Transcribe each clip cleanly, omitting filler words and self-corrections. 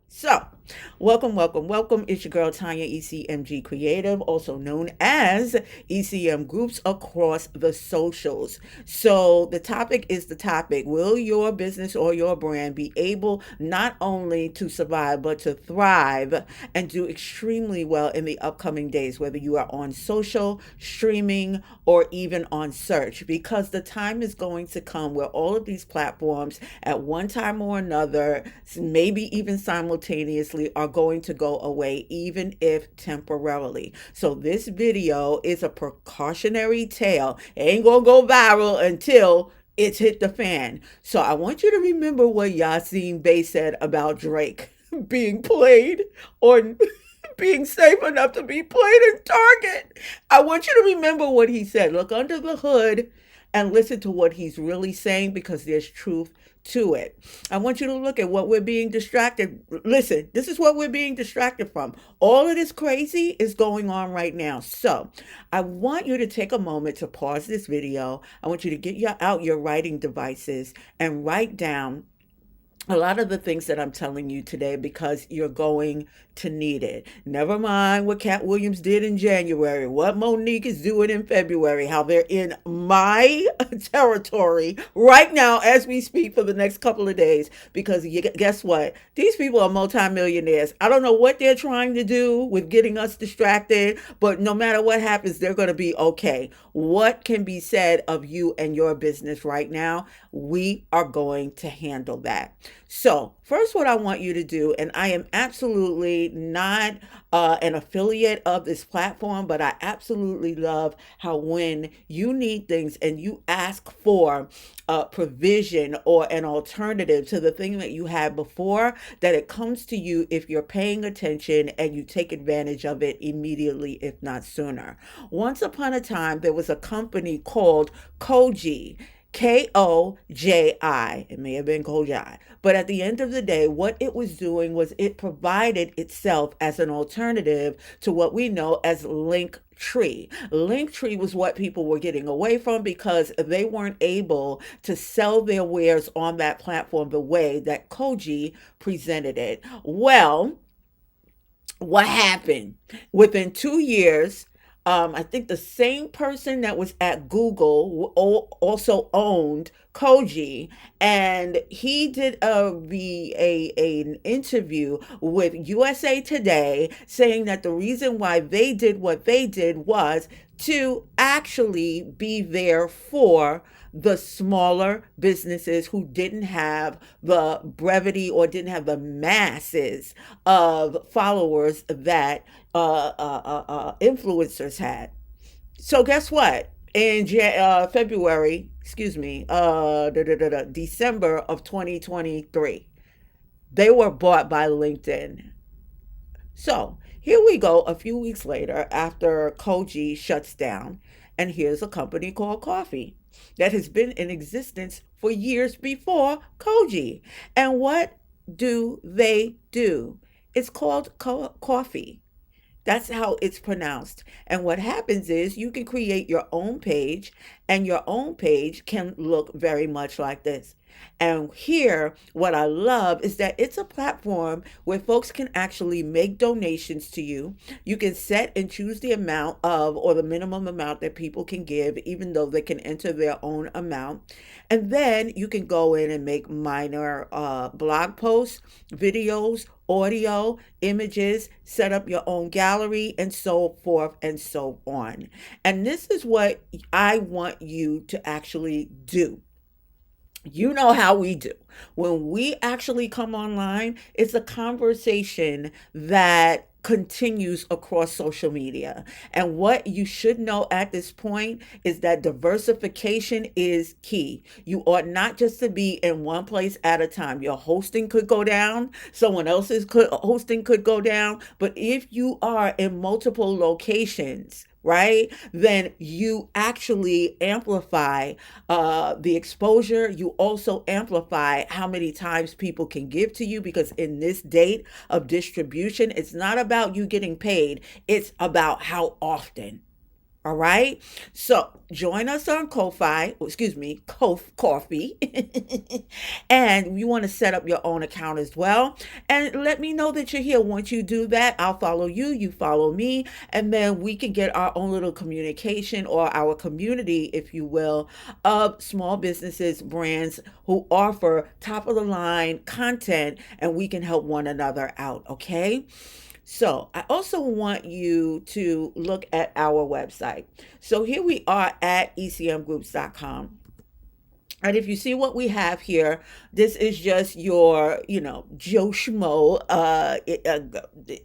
So, welcome. It's your girl Tanya ECMG Creative, also known as ECM Groups across the socials. So, the topic is the topic. Will your business or your brand be able not only to survive, but to thrive and do extremely well in the upcoming days, whether you are on social, streaming, or even on search? Because the time is going to come where all of these platforms, at one time or another, maybe even simultaneously, are going to go away, even if temporarily. So this video is a precautionary tale. It ain't gonna go viral until it's hit the fan. So I want you to remember what Yasin Bey said about Drake being played or being safe enough to be played in Target. I want you to remember what he said. Look under the hood and listen to what he's really saying, because there's truth to it. I want you to look at what we're being distracted. Listen, this is what we're being distracted from. All of this crazy is going on right now. So I want you to take a moment to pause this video. I want you to get out your writing devices and write down a lot of the things that I'm telling you today, because you're going to need it. Never mind what Cat Williams did in January, what Monique is doing in February, how they're in my territory right now as we speak for the next couple of days. Because guess what? These people are multimillionaires. I don't know what they're trying to do with getting us distracted, but no matter what happens, they're going to be okay. What can be said of you and your business right now? We are going to handle that. So, first, what I want you to do, and I am absolutely not an affiliate of this platform, but I absolutely love how when you need things and you ask for provision or an alternative to the thing that you had before, that it comes to you if you're paying attention and you take advantage of it immediately, if not sooner. Once upon a time, there was a company called Koji. Koji. It may have been Koji. But at the end of the day, what it was doing was it provided itself as an alternative to what we know as Linktree. Linktree was what people were getting away from because they weren't able to sell their wares on that platform the way that Koji presented it. Well, what happened? Within 2 years, I think the same person that was at Google also owned Koji, and he did an interview with USA Today, saying that the reason why they did what they did was to actually be there for the smaller businesses who didn't have the brevity or didn't have the masses of followers that influencers had. So guess what? In February, excuse me, December of 2023, they were bought by LinkedIn. So here we go a few weeks later after Koji shuts down, and here's a company called Coffee that has been in existence for years before Koji. And what do they do? It's called Coffee. That's how it's pronounced. And what happens is you can create your own page, and your own page can look very much like this. And here, what I love is that it's a platform where folks can actually make donations to you. You can set and choose the amount of, or the minimum amount that people can give, even though they can enter their own amount. And then you can go in and make minor blog posts, videos, audio, images, set up your own gallery, and so forth and so on. And this is what I want you to actually do. You know how we do. When we actually come online, it's a conversation that continues across social media. And what you should know at this point is that diversification is key. You ought not just to be in one place at a time. Your hosting could go down, someone else's hosting could go down, but if you are in multiple locations, right, then you actually amplify the exposure. You also amplify how many times people can give to you, because in this date of distribution, it's not about you getting paid, it's about how often. All right. So join us on Coffee. And you want to set up your own account as well. And let me know that you're here. Once you do that, I'll follow you, you follow me, and then we can get our own little communication or our community, if you will, of small businesses, brands who offer top of the line content, and we can help one another out. Okay. So I also want you to look at our website. So here we are at ecmgroups.com. And if you see what we have here, this is just your, Joe Schmo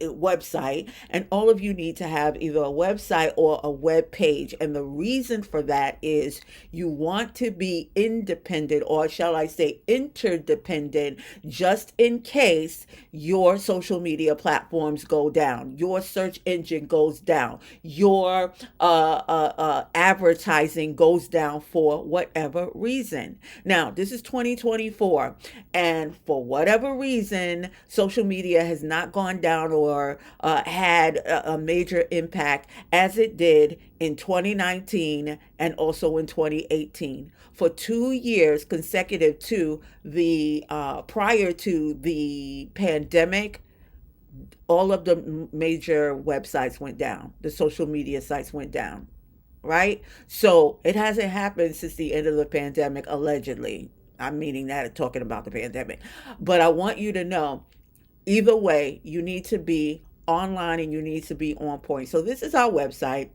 website. And all of you need to have either a website or a web page. And the reason for that is you want to be independent, or shall I say interdependent, just in case your social media platforms go down, your search engine goes down, your advertising goes down for whatever reason. Now, this is 2024, and for whatever reason, social media has not gone down or had a major impact as it did in 2019 and also in 2018. For 2 years consecutive to the prior to the pandemic, all of the major websites went down. The social media sites went down, right? So it hasn't happened since the end of the pandemic, allegedly. I'm meaning that, talking about the pandemic. But I want you to know, either way, you need to be online and you need to be on point. So this is our website.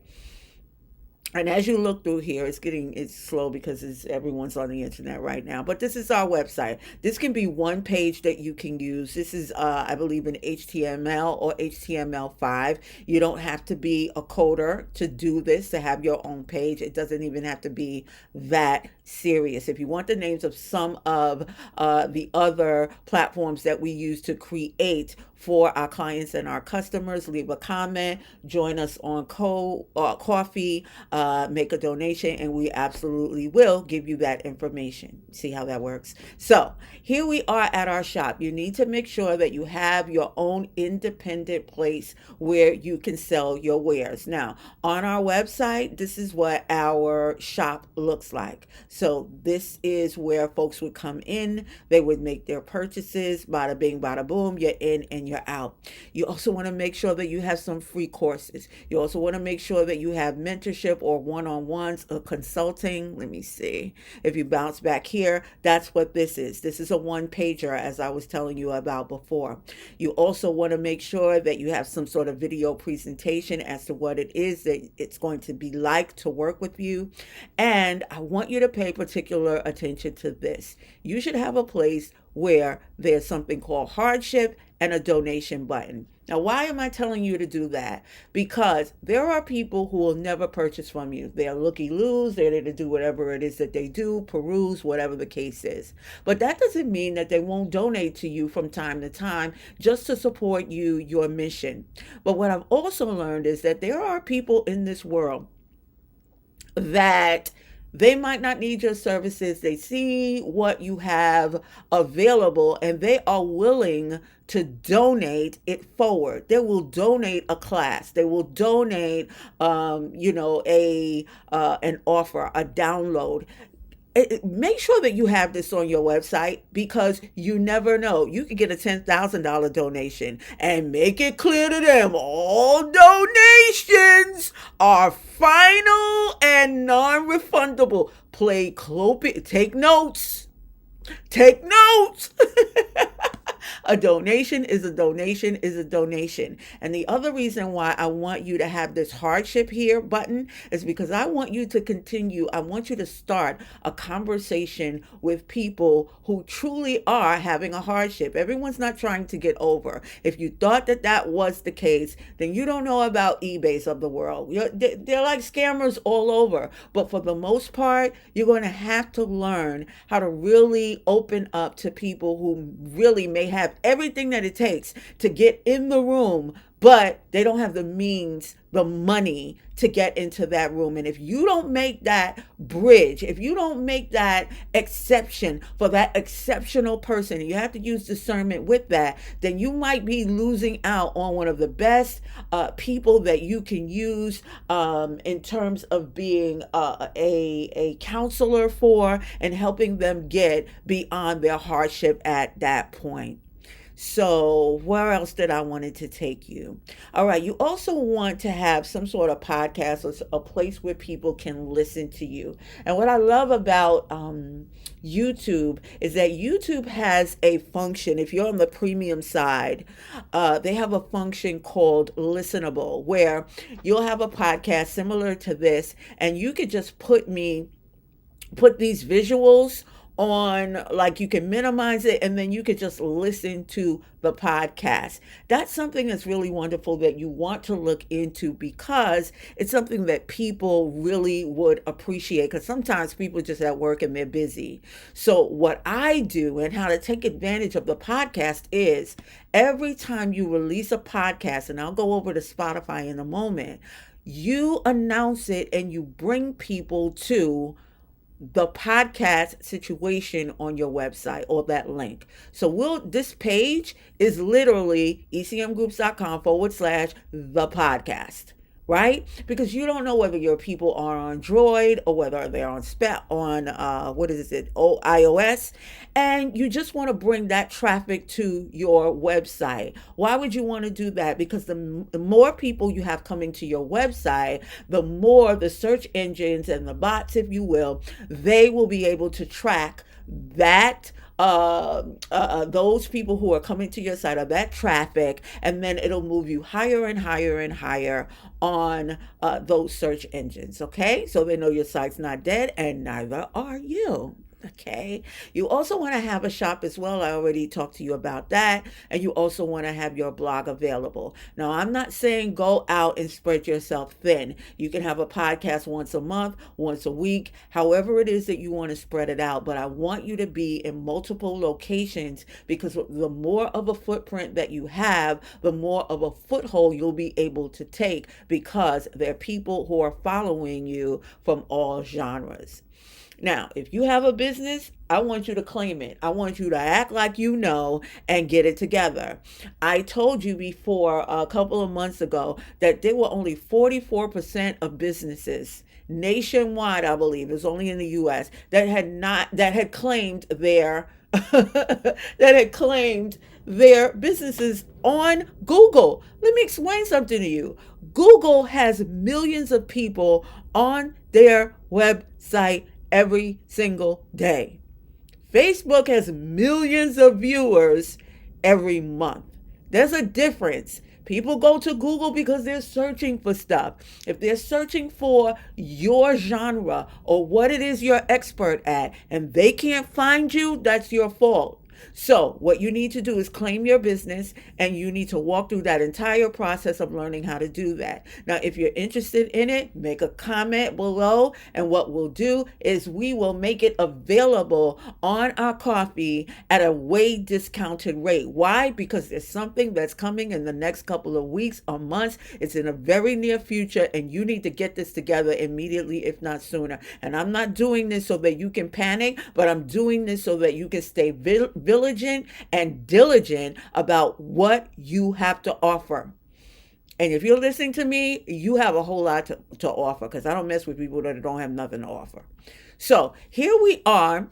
And as you look through here, it's slow because everyone's on the internet right now. But this is our website. This can be one page that you can use. This is, I believe, in HTML or HTML5. You don't have to be a coder to do this, to have your own page. It doesn't even have to be that serious. If you want the names of some of the other platforms that we use to create for our clients and our customers, leave a comment, join us on Coffee, make a donation, and we absolutely will give you that information. See how that works? So here we are at our shop. You need to make sure that you have your own independent place where you can sell your wares. Now, on our website, this is what our shop looks like. So this is where folks would come in, they would make their purchases, bada bing, bada boom, you're in and you're out. You also want to make sure that you have some free courses. You also want to make sure that you have mentorship or one-on-ones or consulting. Let me see. If you bounce back here, that's what this is. This is a one-pager, as I was telling you about before. You also want to make sure that you have some sort of video presentation as to what it is that it's going to be like to work with you. And I want you to pay particular attention to this. You should have a place where there's something called hardship and a donation button. Now, why am I telling you to do that? Because there are people who will never purchase from you. They're looky-loos. They're there to do whatever it is that they do, peruse, whatever the case is. But that doesn't mean that they won't donate to you from time to time just to support you, your mission. But what I've also learned is that there are people in this world that they might not need your services. They see what you have available and they are willing to donate it forward. They will donate a class. They will donate, an offer, a download. Make sure that you have this on your website, because you never know. You could get a $10,000 donation, and make it clear to them all donations are final and non-refundable. Take notes. Take notes. A donation is a donation is a donation. And the other reason why I want you to have this hardship here button is because I want you to continue. I want you to start a conversation with people who truly are having a hardship. Everyone's not trying to get over. If you thought that that was the case, then you don't know about eBays of the world. They're like scammers all over. But for the most part, you're going to have to learn how to really open up to people who really may have everything that it takes to get in the room, but they don't have the means, the money to get into that room. And if you don't make that bridge, if you don't make that exception for that exceptional person, you have to use discernment with that, then you might be losing out on one of the best people that you can use in terms of being a counselor for and helping them get beyond their hardship at that point. So, where else did I wanted to take you? All right, you also want to have some sort of podcast or a place where people can listen to you. And what I love about YouTube is that YouTube has a function. If you're on the premium side, they have a function called listenable, where you'll have a podcast similar to this, and you could just put these visuals on, like you can minimize it and then you could just listen to the podcast. That's something that's really wonderful that you want to look into, because it's something that people really would appreciate, because sometimes people just at work and they're busy. So what I do and how to take advantage of the podcast is every time you release a podcast, and I'll go over to Spotify in a moment, you announce it and you bring people to the podcast situation on your website or that link. So this page is literally ecmgroups.com/the podcast, right? Because you don't know whether your people are on Android or whether they're on what is it? iOS, and you just want to bring that traffic to your website. Why would you want to do that? Because the more people you have coming to your website, the more the search engines and the bots, if you will, they will be able to track that those people who are coming to your site, or that traffic, and then it'll move you higher and higher and higher on those search engines. Okay, so they know your site's not dead, and neither are you. Okay, you also want to have a shop as well. I already talked to you about that. And you also want to have your blog available. Now, I'm not saying go out and spread yourself thin. You can have a podcast once a month, once a week, however it is that you want to spread it out. But I want you to be in multiple locations, because the more of a footprint that you have, the more of a foothold you'll be able to take, because there are people who are following you from all genres. Now, if you have a business, I want you to claim it. I want you to act like you know and get it together. I told you before a couple of months ago that there were only 44% of businesses nationwide, I believe, it was only in the US, that had claimed their that had claimed their businesses on Google. Let me explain something to you. Google has millions of people on their website every single day. Facebook has millions of viewers every month. There's a difference. People go to Google because they're searching for stuff. If they're searching for your genre or what it is you're expert at and they can't find you, that's your fault. So what you need to do is claim your business, and you need to walk through that entire process of learning how to do that. Now, if you're interested in it, make a comment below, and what we'll do is we will make it available on our coffee at a way discounted rate. Why? Because there's something that's coming in the next couple of weeks or months. It's in a very near future, and you need to get this together immediately, if not sooner. And I'm not doing this so that you can panic, but I'm doing this so that you can stay vigilant and diligent about what you have to offer. And if you're listening to me, you have a whole lot to offer, because I don't mess with people that don't have nothing to offer. So here we are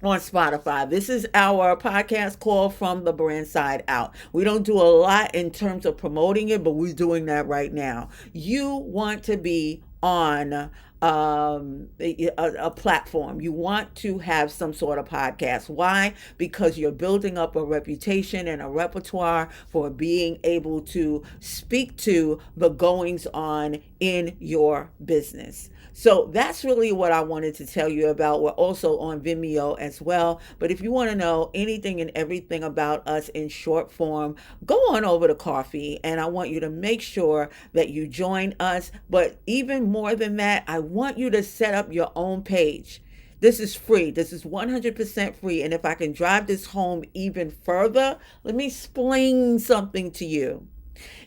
on Spotify. This is our podcast called From the Brand Side Out. We don't do a lot in terms of promoting it, but we're doing that right now. You want to be on a platform. You want to have some sort of podcast. Why? Because you're building up a reputation and a repertoire for being able to speak to the goings on in your business. So that's really what I wanted to tell you about. We're also on Vimeo as well. But if you want to know anything and everything about us in short form, go on over to Coffee, and I want you to make sure that you join us. But even more than that, I want you to set up your own page. This is free. This is 100% free. And if I can drive this home even further, let me explain something to you.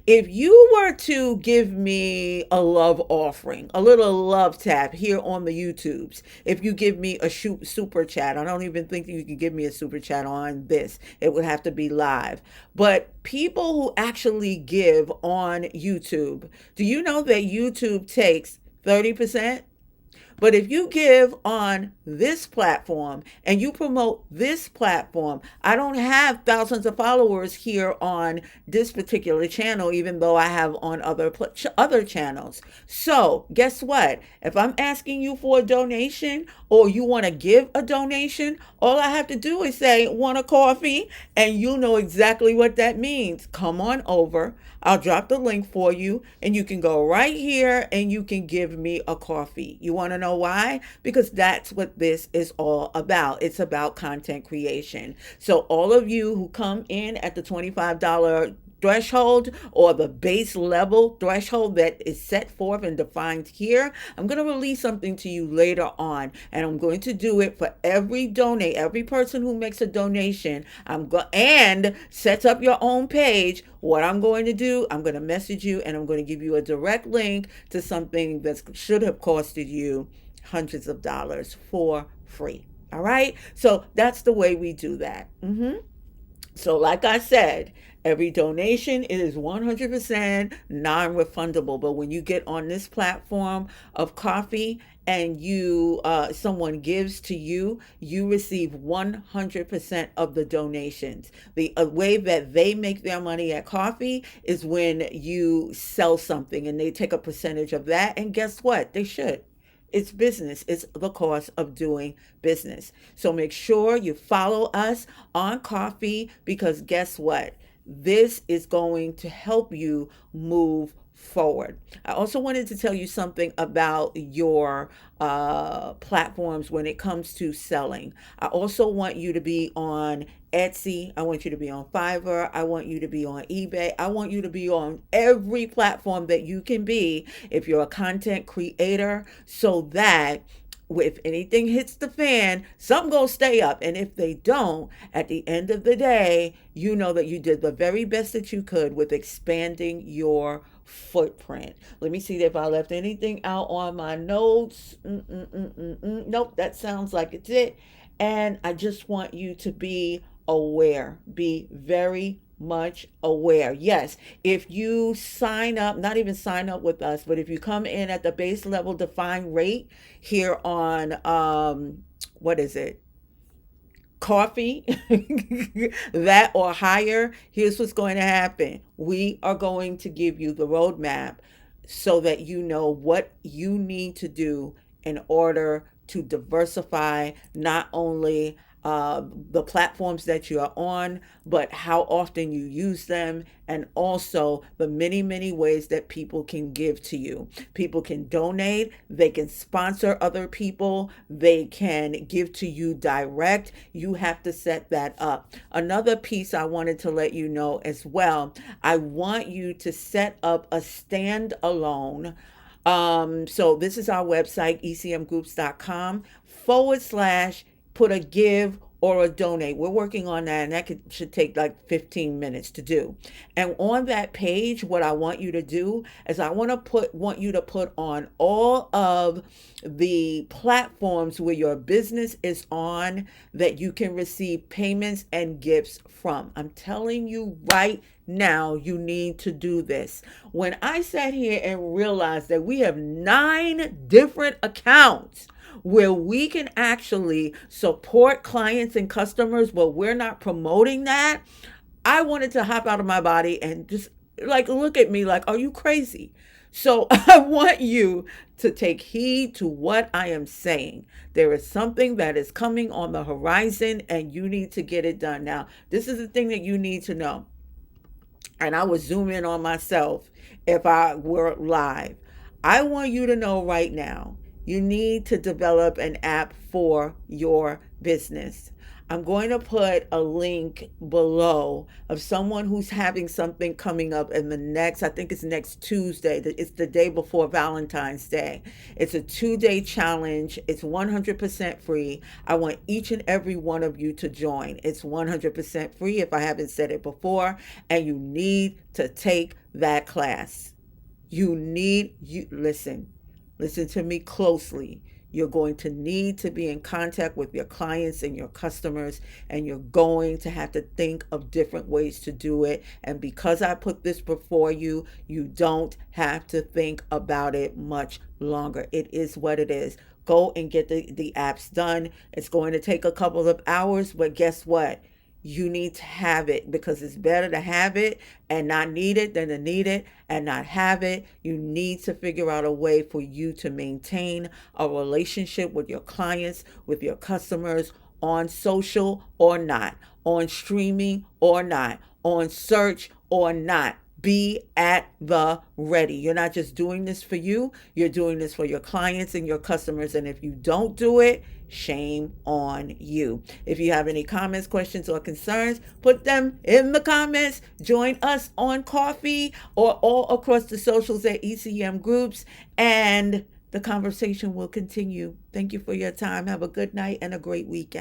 If you were to give me a love offering, a little love tap here on the YouTubes, if you give me a super chat, I don't even think you can give me a super chat on this. It would have to be live. But people who actually give on YouTube, do you know that YouTube takes 30%? But if you give on this platform and you promote this platform, I don't have thousands of followers here on this particular channel, even though I have on other channels. So guess what? If I'm asking you for a donation or you want to give a donation, all I have to do is say, want a coffee? And you know exactly what that means. Come on over. I'll drop the link for you and you can go right here and you can give me a coffee. You want to know why? Because that's what this is all about. It's about content creation. So all of you who come in at the $25 threshold or the base level threshold that is set forth and defined here, I'm going to release something to you later on, and I'm going to do it for every person who makes a donation. And sets up your own page. What I'm going to do, I'm going to message you and I'm going to give you a direct link to something that should have costed you hundreds of dollars for free. All right, so that's the way we do that. So, like I said, every donation is 100% non-refundable. But when you get on this platform of coffee and someone gives to you, you receive 100% of the donations. The way that they make their money at coffee is when you sell something and they take a percentage of that. And guess what? They should. It's business. It's the cost of doing business. So make sure you follow us on Coffee, because guess what? This is going to help you move forward. I also wanted to tell you something about your platforms when it comes to selling. I also want you to be on Etsy. I want you to be on Fiverr. I want you to be on eBay. I want you to be on every platform that you can be if you're a content creator, so that if anything hits the fan, something gonna stay up. And if they don't, at the end of the day, you know that you did the very best that you could with expanding your footprint. Let me see if I left anything out on my notes. Nope, that sounds like it's it. And I just want you to be aware. Be very much aware. Yes, if you sign up, not even sign up with us, but if you come in at the base level defined rate here on what is it? Coffee, that or higher, here's what's going to happen. We are going to give you the roadmap so that you know what you need to do in order to diversify not only the platforms that you are on, but how often you use them, and also the many, many ways that people can give to you. People can donate, they can sponsor other people, they can give to you direct. You have to set that up. Another piece I wanted to let you know as well, I want you to set up a standalone. So this is our website, ecmgroups.com/, put a give or a donate. We're working on that, and should take like 15 minutes to do. And on that page, what I want you to do is want you to put on all of the platforms where your business is on that you can receive payments and gifts from. I'm telling you right now, you need to do this. When I sat here and realized that we have 9 different accounts where we can actually support clients and customers, but we're not promoting that, I wanted to hop out of my body and just like look at me like, are you crazy? So I want you to take heed to what I am saying. There is something that is coming on the horizon and you need to get it done. Now, this is the thing that you need to know. And I would zoom in on myself if I were live. I want you to know right now, you need to develop an app for your business. I'm going to put a link below of someone who's having something coming up in I think it's next Tuesday. It's the day before Valentine's Day. It's a 2-day challenge. It's 100% free. I want each and every one of you to join. It's 100% free if I haven't said it before, and you need to take that class. You listen to me closely. You're going to need to be in contact with your clients and your customers, and you're going to have to think of different ways to do it. And because I put this before you, you don't have to think about it much longer. It is what it is. Go and get the apps done. It's going to take a couple of hours, but guess what? You need to have it, because it's better to have it and not need it than to need it and not have it. You need to figure out a way for you to maintain a relationship with your clients, with your customers, on social or not, on streaming or not, on search or not. Be at the ready. You're not just doing this for you, you're doing this for your clients and your customers. And if you don't do it, shame on you. If you have any comments, questions, or concerns, put them in the comments. Join us on Coffee or all across the socials at ECM Groups, and the conversation will continue. Thank you for your time. Have a good night and a great weekend.